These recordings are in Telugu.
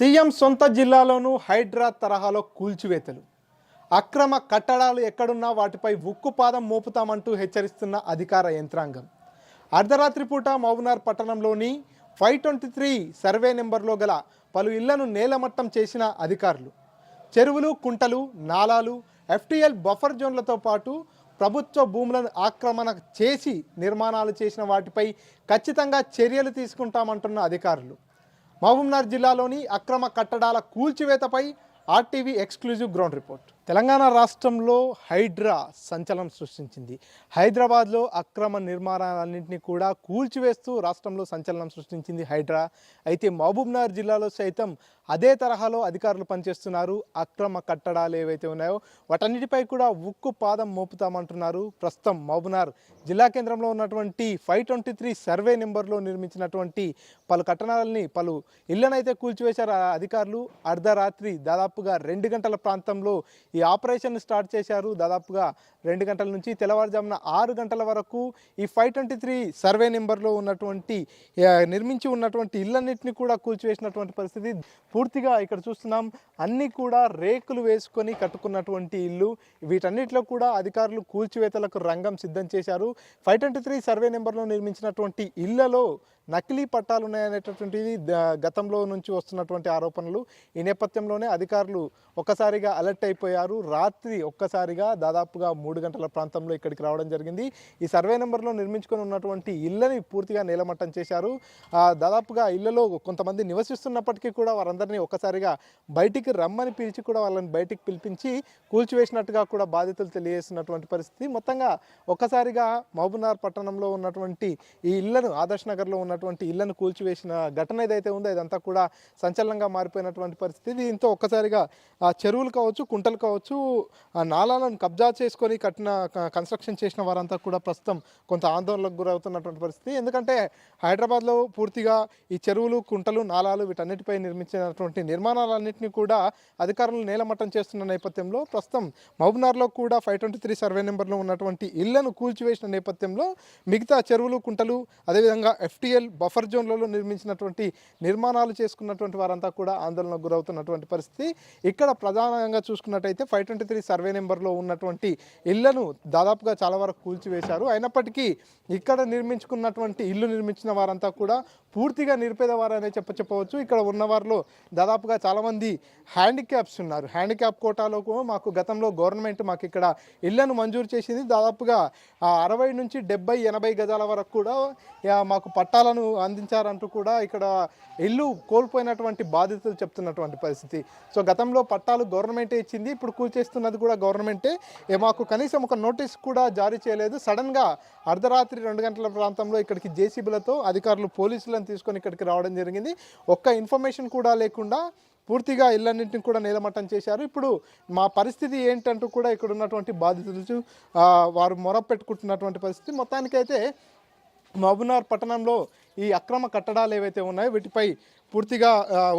సీఎం సొంత జిల్లాలోనూ హైడ్రా తరహాలో కూల్చివేతలు. అక్రమ కట్టడాలు ఎక్కడున్నా వాటిపై ఉక్కుపాదం మోపుతామంటూ హెచ్చరిస్తున్న అధికార యంత్రాంగం. అర్ధరాత్రి పూట మహబూబ్నగర్ పట్టణంలోని 523 సర్వే నెంబర్లో గల పలు ఇళ్లను నేలమట్టం చేసిన అధికారులు చెరువులు, కుంటలు, నాలాలు, FTL బఫర్ జోన్లతో పాటు ప్రభుత్వ భూములను ఆక్రమణ చేసి నిర్మాణాలు చేసిన వాటిపై ఖచ్చితంగా చర్యలు తీసుకుంటామంటున్న అధికారులు. మహబూబ్నగర్ జిల్లాలోని అక్రమ కట్టడాల కూల్చివేతపై RTV exclusive ground report. Telangana రాష్ట్రంలో హైడ్రా సంచలనం సృష్టించింది. హైదరాబాద్లో అక్రమ నిర్మాణాలన్నింటినీ కూడా కూల్చివేస్తూ రాష్ట్రంలో సంచలనం సృష్టించింది హైడ్రా. అయితే మహబూబ్నగర్ జిల్లాలో సైతం అదే తరహాలో అధికారులు పనిచేస్తున్నారు. అక్రమ కట్టడాలు ఏవైతే ఉన్నాయో వాటన్నిటిపై కూడా ఉక్కు పాదం మోపుతామంటున్నారు. ప్రస్తుతం మహబూబ్నగర్ జిల్లా కేంద్రంలో ఉన్నటువంటి 523 సర్వే నెంబర్లో నిర్మించినటువంటి పలు కట్టడాలని, పలు ఇళ్లనైతే కూల్చివేశారు అధికారులు. అర్ధరాత్రి దాదాపుగా 2 గంటల ప్రాంతంలో ఈ ఆపరేషన్ స్టార్ట్ చేశారు. దాదాపుగా 2 గంటల నుంచి తెల్లవారుజామున 6 గంటల వరకు ఈ 523 సర్వే నెంబర్లో ఉన్నటువంటి నిర్మించి ఉన్నటువంటి ఇళ్ళన్నింటినీ కూడా కూల్చివేసినటువంటి పరిస్థితి. పూర్తిగా ఇక్కడ చూస్తున్నాం, అన్నీ కూడా రేకులు వేసుకొని కట్టుకున్నటువంటి ఇల్లు. వీటన్నిటిలో కూడా అధికారులు కూల్చివేతలకు రంగం సిద్ధం చేశారు. 523 సర్వే నెంబర్లో నిర్మించినటువంటి ఇళ్లలో నకిలీ పట్టాలు ఉన్నాయనేటటువంటిది గతంలో నుంచి వస్తున్నటువంటి ఆరోపణలు. ఈ నేపథ్యంలోనే అధికారులు ఒక్కసారిగా అలర్ట్ అయిపోయారు. రాత్రి ఒక్కసారిగా దాదాపుగా 3 గంటల ప్రాంతంలో ఇక్కడికి రావడం జరిగింది. ఈ సర్వే నెంబర్లో నిర్మించుకొని ఉన్నటువంటి ఇళ్ళని పూర్తిగా నేలమట్టం చేశారు. దాదాపుగా ఇళ్లలో కొంతమంది నివసిస్తున్నప్పటికీ కూడా వారందరినీ ఒక్కసారిగా బయటికి రమ్మని పిలిచి కూడా వాళ్ళని బయటికి పిలిపించి కూల్చివేసినట్టుగా కూడా బాధితులు తెలియజేస్తున్నటువంటి పరిస్థితి. మొత్తంగా ఒక్కసారిగా మహబూబ్నగర్ పట్టణంలో ఉన్నటువంటి ఈ ఇళ్లను, ఆదర్శ్ నగర్లో ఉన్నటువంటి ఇళ్లను కూల్చివేసిన ఘటన ఏదైతే ఉందో ఇదంతా కూడా సంచలనంగా మారిపోయినటువంటి పరిస్థితి. దీంతో ఒక్కసారిగా చెరువులు కావచ్చు, కుంటలు కావచ్చు, నాలాలను కబ్జా చేసుకొని కన్స్ట్రక్షన్ చేసిన వారంతా కూడా ప్రస్తుతం కొంత ఆందోళనకు గురవుతున్నటువంటి పరిస్థితి. ఎందుకంటే హైదరాబాద్లో పూర్తిగా ఈ చెరువులు, కుంటలు, నాలాలు వీటన్నిటిపై నిర్మించినటువంటి నిర్మాణాలన్నింటినీ కూడా అధికారులు నేలమట్టం చేస్తున్న నేపథ్యంలో ప్రస్తుతం మహబూబ్నగర్లో కూడా 523 సర్వే నెంబర్లో ఉన్నటువంటి ఇళ్లను కూల్చివేసిన నేపథ్యంలో మిగతా చెరువులు, కుంటలు, అదేవిధంగా FTL బఫర్ జోన్లలో నిర్మించినటువంటి నిర్మాణాలు చేసుకున్నటువంటి వారంతా కూడా ఆందోళనకు గురవుతున్నటువంటి పరిస్థితి. ఇక్కడ ప్రధానంగా చూసుకున్నట్టయితే 523 సర్వే నెంబర్లో ఉన్నటువంటి ఇళ్లను దాదాపుగా చాలా వరకు కూల్చివేశారు. అయినప్పటికీ ఇక్కడ ఇల్లు నిర్మించిన వారంతా కూడా పూర్తిగా నిరుపేద వారనే చెప్పవచ్చు. ఇక్కడ ఉన్న వారిలో దాదాపుగా చాలామంది హ్యాండిక్యాప్స్ ఉన్నారు. హ్యాండిక్యాప్ కోటాలో మాకు గతంలో గవర్నమెంట్ మాకు ఇక్కడ ఇళ్లను మంజూరు చేసింది. దాదాపుగా 60 నుంచి 70, 80 గజాల వరకు కూడా మాకు పట్టాలను అందించారంటూ కూడా ఇక్కడ ఇల్లు కోల్పోయినటువంటి బాధితులు చెప్తున్నటువంటి పరిస్థితి. సో గతంలో పట్టాలు గవర్నమెంటే ఇచ్చింది, ఇప్పుడు కూల్చేస్తున్నది కూడా గవర్నమెంటే. మాకు కనీసం ఒక నోటీస్ కూడా జారీ చేయలేదు. సడన్గా అర్ధరాత్రి 2 గంటల ప్రాంతంలో ఇక్కడికి JCBలతో అధికారులు, పోలీసులను తీసుకొని ఇక్కడికి రావడం జరిగింది. ఒక్క ఇన్ఫర్మేషన్ కూడా లేకుండా పూర్తిగా ఇళ్ళన్నింటినీ కూడా నేలమట్టం చేశారు. ఇప్పుడు మా పరిస్థితి ఏంటంటూ కూడా ఇక్కడ ఉన్నటువంటి బాధితులు వారు మొరపెట్టుకుంటున్నటువంటి పరిస్థితి. మొత్తానికైతే మహబూబ్నగర్ పట్టణంలో ఈ అక్రమ కట్టడాలు ఏవైతే ఉన్నాయో వీటిపై పూర్తిగా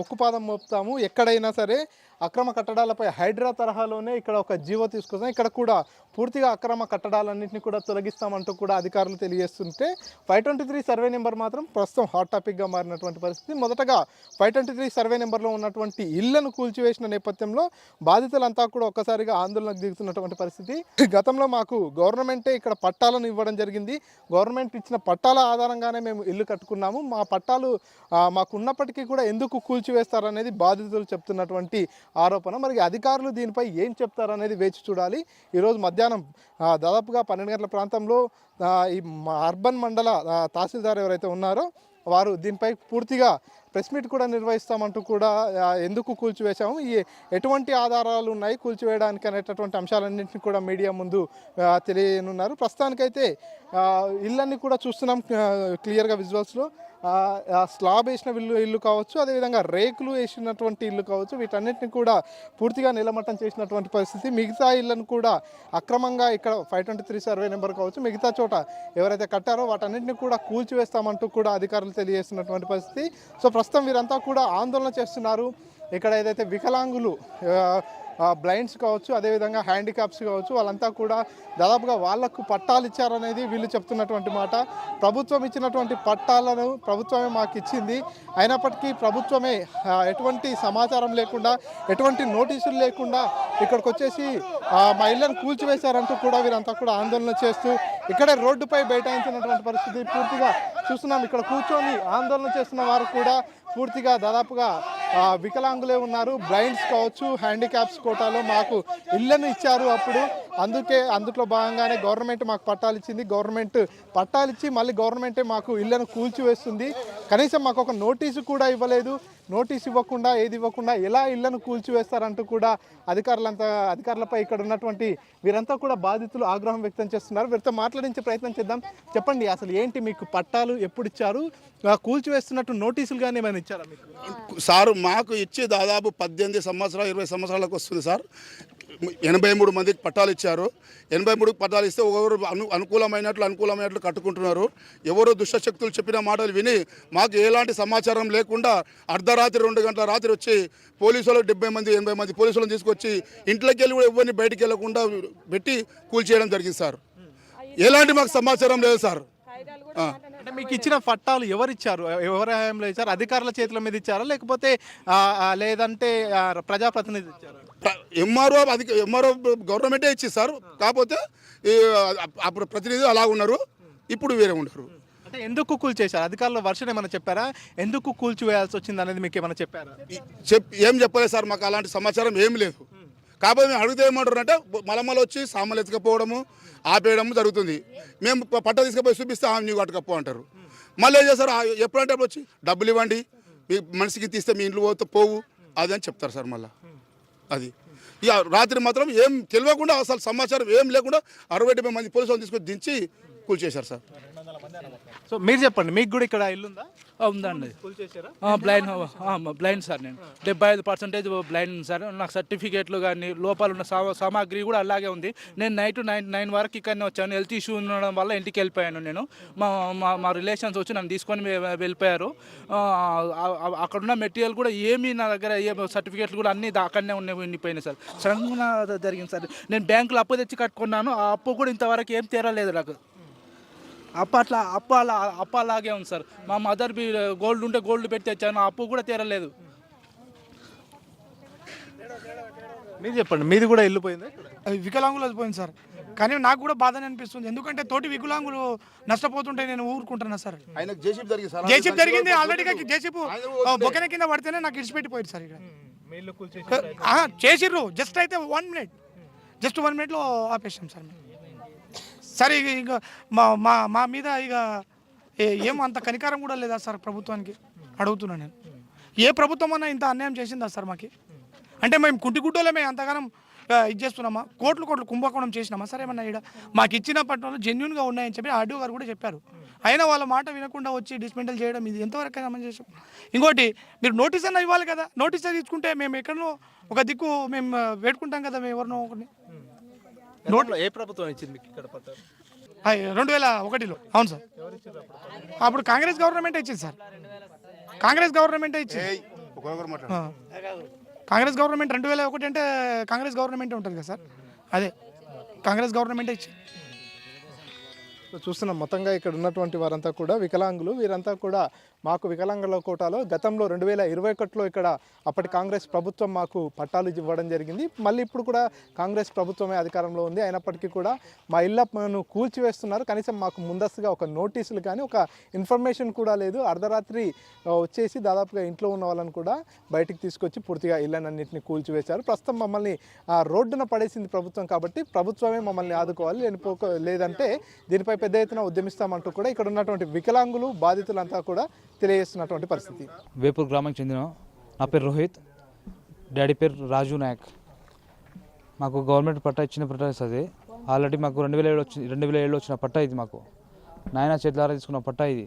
ఉక్కుపాదం మోపుతాము. ఎక్కడైనా సరే అక్రమ కట్టడాలపై హైడ్రా తరహాలోనే ఇక్కడ ఒక జీవో తీసుకొస్తాం. ఇక్కడ కూడా పూర్తిగా అక్రమ కట్టడాలన్నింటినీ కూడా తొలగిస్తామంటూ కూడా అధికారులు తెలియజేస్తుంటే 523 సర్వే నెంబర్ మాత్రం ప్రస్తుతం హాట్ టాపిక్గా మారినటువంటి పరిస్థితి. మొదటగా 523 సర్వే నెంబర్లో ఉన్నటువంటి ఇళ్లను కూల్చివేసిన నేపథ్యంలో బాధితులంతా కూడా ఒక్కసారిగా ఆందోళనకు దిగుతున్నటువంటి పరిస్థితి. గతంలో మాకు గవర్నమెంటే ఇక్కడ పట్టాలను ఇవ్వడం జరిగింది. గవర్నమెంట్ ఇచ్చిన పట్టాల ఆధారంగానే మేము ఇల్లు కట్టుకున్నాము. మా పట్టాలు మాకు ఉన్నప్పటికీ కూడా ఎందుకు కూల్చివేస్తారనేది బాధితులు చెప్తున్నటువంటి ఆరోపణ. మరి అధికారులు దీనిపై ఏం చెప్తారనేది వేచి చూడాలి. ఈరోజు మధ్యాహ్నం దాదాపుగా 12 గంటల ప్రాంతంలో ఈ అర్బన్ మండల తహసీల్దార్ ఎవరైతే ఉన్నారో వారు దీనిపై పూర్తిగా ప్రెస్ మీట్ కూడా నిర్వహిస్తామంటూ కూడా ఎందుకు కూల్చివేశాము, ఎటువంటి ఆధారాలు ఉన్నాయి కూల్చివేయడానికి అనేటటువంటి అంశాలన్నింటినీ కూడా మీడియా ముందు తెలియనున్నారు. ప్రస్తుతానికైతే ఇళ్ళన్నీ కూడా చూస్తున్నాం క్లియర్గా విజువల్స్లో. స్లాబ్ వేసిన ఇల్లు కావచ్చు, అదేవిధంగా రేకులు వేసినటువంటి ఇల్లు కావచ్చు, వీటన్నిటిని కూడా పూర్తిగా నిలమట్టం చేసినటువంటి పరిస్థితి. మిగతా ఇళ్లను కూడా అక్రమంగా ఇక్కడ 523 సర్వే నెంబర్ కావచ్చు, మిగతా చోట ఎవరైతే కట్టారో వాటన్నిటిని కూడా కూల్చివేస్తామంటూ కూడా అధికారులు తెలియజేస్తున్నటువంటి పరిస్థితి. సో ప్రస్తుతం వీరంతా కూడా ఆందోళన చేస్తున్నారు. ఇక్కడ ఏదైతే వికలాంగులు బ్లైండ్స్ కావచ్చు, అదేవిధంగా హ్యాండిక్యాప్స్ కావచ్చు, వాళ్ళంతా కూడా దాదాపుగా వాళ్లకు పట్టాలు ఇచ్చారనేది వీళ్ళు చెప్తున్నటువంటి మాట. ప్రభుత్వం ఇచ్చినటువంటి పట్టాలను ప్రభుత్వమే మాకు ఇచ్చింది, అయినప్పటికీ ప్రభుత్వమే ఎటువంటి సమాచారం లేకుండా, ఎటువంటి నోటీసులు లేకుండా ఇక్కడికి వచ్చేసి మా ఇళ్లను కూల్చివేశారంటూ కూడా వీరంతా కూడా ఆందోళన చేస్తూ ఇక్కడే రోడ్డుపై బైఠాయించినటువంటి పరిస్థితి పూర్తిగా చూస్తున్నాం. ఇక్కడ కూర్చొని ఆందోళన చేస్తున్న వారు కూడా పూర్తిగా దాదాపుగా వికలాంగులే ఉన్నారు. బ్లైండ్స్ కావచ్చు, హ్యాండిక్యాప్స్ కోటాలో మాకు ఇళ్లను ఇచ్చారు అప్పుడు, అందులో భాగంగానే గవర్నమెంట్ మాకు పట్టాలు ఇచ్చింది. గవర్నమెంట్ పట్టాలు ఇచ్చి మళ్ళీ గవర్నమెంటే మాకు ఇళ్లను కూల్చివేస్తుంది. కనీసం మాకు ఒక నోటీసు కూడా ఇవ్వలేదు. నోటీస్ ఇవ్వకుండా, ఏది ఇవ్వకుండా ఎలా ఇళ్లను కూల్చివేస్తారంటూ కూడా అధికారులపై ఇక్కడ ఉన్నటువంటి వీరంతా కూడా బాధితులు ఆగ్రహం వ్యక్తం చేస్తున్నారు. వీరితో మాట్లాడించే ప్రయత్నం చేద్దాం. చెప్పండి, అసలు ఏంటి, మీకు పట్టాలు ఎప్పుడు ఇచ్చారు? కూల్చివేస్తున్నట్టు నోటీసులు కానీ ఏమైనా ఇచ్చారా మీకు? సార్ మాకు ఇచ్చి దాదాపు 18 సంవత్సరాలు 20 సంవత్సరాలకు వస్తుంది సార్. 83 మందికి పట్టాలు ఇచ్చారు. 83 పట్టాలు ఇస్తే ఒకరు అనుకూలమైనట్లు కట్టుకుంటున్నారు. ఎవరు దుష్టశక్తులు చెప్పిన మాటలు విని మాకు ఎలాంటి సమాచారం లేకుండా అర్ధరాత్రి 2 గంటల రాత్రి వచ్చి పోలీసులు 70 మంది 80 మంది పోలీసులను తీసుకొచ్చి ఇంట్లోకి వెళ్ళి కూడా ఎవరిని బయటికి వెళ్లకుండా పెట్టి కూల్చేయడం జరిగింది సార్. ఎలాంటి మాకు సమాచారం లేదు సార్. అంటే మీకు ఇచ్చిన పట్టాలు ఎవరిచ్చారు? ఎవరి హయాంలో ఇచ్చారు? అధికారుల చేతుల మీద ఇచ్చారా, లేకపోతే లేదంటే ప్రజాప్రతినిధి ఇచ్చారా? ఎంఆర్ఓ గవర్నమెంటే ఇచ్చింది సార్. కాకపోతే అప్పుడు ప్రతినిధులు అలా ఉన్నారు, ఇప్పుడు వేరే ఉన్నారు. అంటే ఎందుకు కూల్చేశారు? అధికారుల వర్షం ఏమైనా చెప్పారా? ఎందుకు కూల్చివేయాల్సి వచ్చింది అనేది మీకు ఏమైనా చెప్పారా? ఏం చెప్పలేదు సార్, మాకు అలాంటి సమాచారం ఏం లేదు. కాకపోతే మేము అడిగితే ఏమంటారు అంటే మలమల వచ్చి సామాన్లు ఎత్తుకపోవడము ఆపేయడము జరుగుతుంది. మేము పట్ట తీసుకుపోయి చూపిస్తే నీవు కట్టుకపో అంటారు. మళ్ళీ ఏం చేస్తారు, ఎప్పుడంటే అప్పుడు వచ్చి డబ్బులు ఇవ్వండి, మీ మనిషికి తీస్తే మీ ఇంట్లో పోతే పోవు అది అని చెప్తారు సార్. మళ్ళీ అది ఇక రాత్రి మాత్రం ఏం తెలియకుండా, అసలు సమాచారం ఏం లేకుండా 60-70 మంది పోలీసులను తీసుకొని దించి కూల్చేశారు సార్. సో మీరు చెప్పండి, మీకు కూడా ఇక్కడ ఇల్లు ఉందా? ఉందండి. Blind sir. నేను 75% బ్లైండ్ సార్. నాకు సర్టిఫికేట్లు కానీ లోపాలు ఉన్న సామాగ్రి కూడా అలాగే ఉంది. నేను నైట్ 9 వరకు ఇక్కడనే వచ్చాను. హెల్త్ ఇష్యూ ఉండడం వల్ల ఇంటికి వెళ్ళిపోయాను. నేను మా రిలేషన్స్ వచ్చి నన్ను తీసుకొని వెళ్ళిపోయారు. అక్కడున్న మెటీరియల్ కూడా ఏమీ నా దగ్గర సర్టిఫికేట్లు కూడా అన్నీ అక్కడనే ఉండిపోయినాయి సార్. సడన్గా జరిగింది సార్. నేను బ్యాంకులో అప్పు తెచ్చి కట్టుకున్నాను. ఆ అప్పు కూడా ఇంతవరకు ఏం తీరలేదు నాకు. అప్పు అలాగే ఉంది సార్. మా మదర్ గోల్డ్ ఉంటే గోల్డ్ పెట్టి తెచ్చాను, అప్పు కూడా తీరలేదు. మీరు చెప్పండి, మీది కూడా ఇల్లు పోయింది? వికలాంగులు పోయింది సార్. కానీ నాకు కూడా బాధనే అనిపిస్తుంది, ఎందుకంటే తోటి వికలాంగులు నష్టపోతుంటే నేను ఊరుకుంటున్నా సార్. జేసీబీ జరిగింది ఆల్రెడీగా. జేసీబీ బొకెన కింద పడితేనే నాకు ఇడిచిపెట్టిపోయింది సార్. ఇక్కడ చేసిర్రు, జస్ట్ అయితే 1 మినిట్, జస్ట్ 1 మినిట్లో ఆపేసాం సార్. సరే ఇక మా మీద ఇక ఏం అంత కనికారం కూడా లేదా సార్ ప్రభుత్వానికి అడుగుతున్నా నేను. ఏ ప్రభుత్వం అన్నా ఇంత అన్యాయం చేసిందా సార్ మాకు? అంటే మేము కుంటిగుడ్డోలమే అంతగానం ఇది చేస్తున్నామా? కోట్లు కుంభకోణం చేసినామా సార్? ఏమన్నా ఇక్కడ మాకు ఇచ్చిన పట్టణంలో జెన్యున్గా ఉన్నాయని చెప్పి ఆర్డీఓ గారు కూడా చెప్పారు. అయినా వాళ్ళ మాట వినకుండా వచ్చి డిస్మెంటల్ చేయడం ఇది ఎంతవరకు సమంజసం? ఇంకోటి, మీరు నోటీస్ అన్న ఇవ్వాలి కదా. నోటీస్ తీసుకుంటే మేము ఎక్కడో ఒక దిక్కు మేము వేడుకుంటాం కదా, మేము ఎవరినో ఒకరిని. ఏ ప్రభుత్వం ఇచ్చింది మీకు ఇక్కడ పట్టాలు? 2001లో. అవును సార్. అప్పుడు కాంగ్రెస్ గవర్నమెంటే ఇచ్చింది సార్. కాంగ్రెస్ గవర్నమెంటే ఇచ్చింది. కాంగ్రెస్ గవర్నమెంట్ 2001 అంటే కాంగ్రెస్ గవర్నమెంటే ఉంటుంది కదా సార్. అదే కాంగ్రెస్ గవర్నమెంటే ఇచ్చింది. చూస్తున్నాం మొత్తంగా ఇక్కడ ఉన్నటువంటి వారంతా కూడా వికలాంగులు. వీరంతా కూడా మాకు వికలాంగుల కోటాలో గతంలో 2021లో ఇక్కడ అప్పటి కాంగ్రెస్ ప్రభుత్వం మాకు పట్టాలు ఇవ్వడం జరిగింది. మళ్ళీ ఇప్పుడు కూడా కాంగ్రెస్ ప్రభుత్వమే అధికారంలో ఉంది. అయినప్పటికీ కూడా మా ఇళ్లను కూల్చివేస్తున్నారు. కనీసం మాకు ముందస్తుగా ఒక నోటీసులు కానీ ఒక ఇన్ఫర్మేషన్ కూడా లేదు. అర్ధరాత్రి వచ్చేసి దాదాపుగా ఇంట్లో ఉన్న వాళ్ళని కూడా బయటికి తీసుకొచ్చి పూర్తిగా ఇళ్లన్నింటినీ కూల్చివేశారు. ప్రస్తుతం మమ్మల్ని రోడ్డున పడేసింది ప్రభుత్వం, కాబట్టి ప్రభుత్వమే మమ్మల్ని ఆదుకోవాలి, లేదంటే దీనిపై పెద్ద ఎత్తున ఉద్యమిస్తామంటూ కూడా ఇక్కడ ఉన్నటువంటి వికలాంగులు బాధితులంతా కూడా తెలియజేస్తున్నటువంటి పరిస్థితి. వేపూర్ గ్రామానికి చెందిన నా పేరు రోహిత్, డాడీ పేరు రాజు నాయక్. మాకు గవర్నమెంట్ పట్టా ఇచ్చిన పట్టా అది. ఆల్రెడీ మాకు 2007 వచ్చిన పట్టా ఇది. మాకు నాయన చేతులారా తీసుకున్న పట్టా ఇది.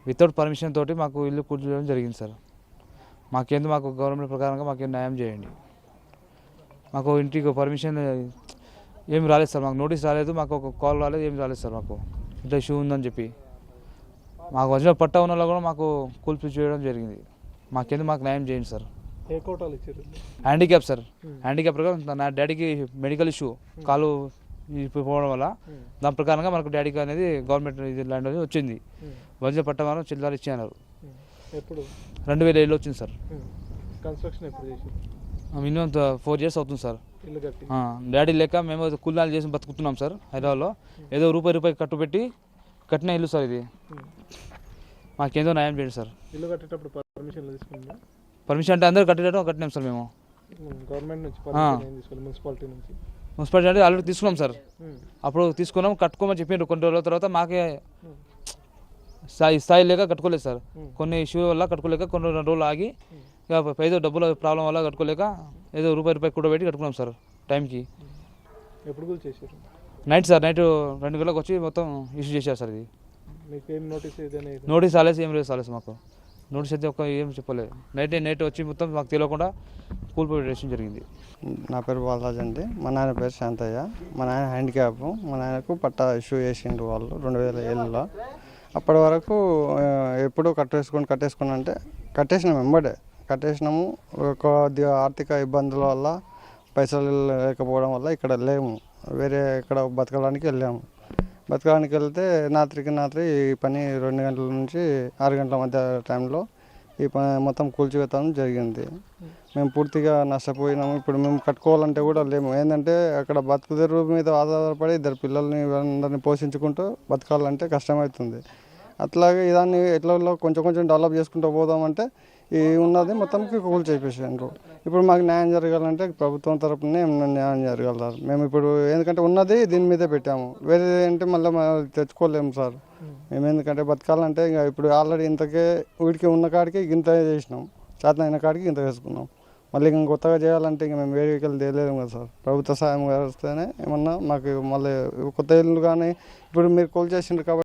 వితౌట్ పర్మిషన్ తోటి మాకు ఇల్లు కూర్చోవడం జరిగింది సార్. మాకు గవర్నమెంట్ ప్రకారంగా మాకేం న్యాయం చేయండి. మాకు ఇంటికి పర్మిషన్ ఏమి రాలేదు సార్. మాకు నోటీస్ రాలేదు, మాకు ఒక కాల్ రాలేదు, ఏమి రాలేదు సార్. మాకు ఇట్లా ఇష్యూ ఉందని చెప్పి మాకు వచ్చిన పట్టా ఉన్న కూడా మాకు కూల్చి చేయడం జరిగింది. మాకు న్యాయం చేయండి సార్. ఏ కోటాలు ఇచ్చారు? హ్యాండిక్యాప్ సార్, హ్యాండిక్యాప్ ప్రకారం నా డాడీకి మెడికల్ ఇష్యూ కాలు పోవడం వల్ల దాని ప్రకారంగా మనకు డాడీకి అనేది గవర్నమెంట్ ఇది ల్యాండ్ అనేది వచ్చింది. వజ్ర పట్టణం చిల్లర ఇచ్చి అన్నారు. ఎప్పుడు? 2007లో వచ్చింది సార్. కన్స్ట్రక్షన్ ఎప్పుడు చేశారు? మినిమం 4 years అవుతుంది సార్. ఇల్లు కట్టి డాడీ లేక మేము కూలినాలు చేసి బతుకుతున్నాం సార్ హైదరాబాద్లో. ఏదో రూపాయి కట్టు పెట్టి కట్టిన ఇల్లు సార్ ఇది. మాకేందో న్యాయం చేయండి సార్. ఇల్లు కట్టేటప్పుడు పర్మిషన్లు తీసుకుందా? పర్మిషన్ అంటే అందరూ కట్టేటట్టు కట్టినాం సార్ మేము. గవర్నమెంట్ నుంచి పర్మిషన్ ఏం తీసుకోవాలి? మున్సిపాలిటీ నుంచి? మున్సిపాలిటీ అంటే ఆల్రెడీ తీసుకున్నాం సార్. అప్పుడు తీసుకున్నాం, కట్టుకోమని చెప్పిండ్రు. కొన్ని రోజుల తర్వాత మాకే స్థాయి లేక కట్టుకోలేదు సార్. కొన్ని ఇష్యూ వల్ల కట్టుకోలేక కొన్ని 2 రోజులు ఆగి ఇక ఏదో డబ్బుల ప్రాబ్లం వల్ల కట్టుకోలేక ఏదో రూపాయి కూడా పెట్టి కట్టుకున్నాం సార్ టైంకి. ఎప్పుడు కూల్ చేశారు? నైట్ సార్, నైట్ 2 గంటలకు వచ్చి మొత్తం ఇష్యూ చేశారు సార్. ఇది మీకు ఏం నోటీస్ ఏదైనా? నోటీస్ రాలేదు, ఏం లేదు సార్ మాకు. నోటీస్ అయితే ఏం చెప్పలేదు. నైట్ వచ్చి మొత్తం మాకు తెలియకుండా కూల్పోయేషన్ జరిగింది. నా పేరు బాలరాజ్ అండి. మా నాయన పేరు శాంతయ్య. మా నాయన హ్యాండిక్యాప్. మా నాయనకు పట్టా ఇష్యూ చేసిండ్రు వాళ్ళు 2007లో. అప్పటి వరకు ఎప్పుడు కట్టేసుకుని అంటే కట్టేసినాము, వెంబడే కట్టేసినాము. కొద్దిగా ఆర్థిక ఇబ్బందుల వల్ల పైసలు లేకపోవడం వల్ల ఇక్కడ లేము, వేరే ఇక్కడ బతకడానికి వెళ్ళాము. బతకడానికి వెళ్తే రాత్రి ఈ పని 2 గంటల నుంచి 6 గంటల మధ్య టైంలో ఈ పని మొత్తం కూల్చివేయడం జరిగింది. మేము పూర్తిగా నష్టపోయినాము. ఇప్పుడు మేము కట్టుకోవాలంటే కూడా లేము. ఏంటంటే అక్కడ బతుకుదెరువు మీద ఆధారపడి 2 పిల్లల్ని అందరినీ పోషించుకుంటూ బతకాలంటే కష్టమవుతుంది. అట్లాగే దాన్ని ఎట్లా కొంచెం డెవలప్ చేసుకుంటూ పోదామంటే ఈ ఉన్నది మొత్తంకి కూల్ చేసేసారు. ఇప్పుడు మాకు న్యాయం జరగాలంటే ప్రభుత్వం తరపునే న్యాయం జరగాలి. మేము ఇప్పుడు ఎందుకంటే ఉన్నది దీని మీదే పెట్టాము, వేరే అంటే మళ్ళీ తెచ్చుకోలేము సార్. మేము ఎందుకంటే బతకాలంటే ఇంకా ఇప్పుడు ఆల్రెడీ ఇంతకే వీడికి ఉన్న కాడికి ఇంత చేసినాం, చేతన అయిన కాడికి ఇంత వేసుకున్నాం. మళ్ళీ ఇంకా కొత్తగా చేయాలంటే ఇంకా మేము వేరే తెలియలేము కదా సార్. ప్రభుత్వ సాయం వస్తేనే ఏమన్నా మాకు మళ్ళీ కొత్త ఇల్లు కానీ ఇప్పుడు మీరు కూల్ చేసిండ్రు కాబట్టి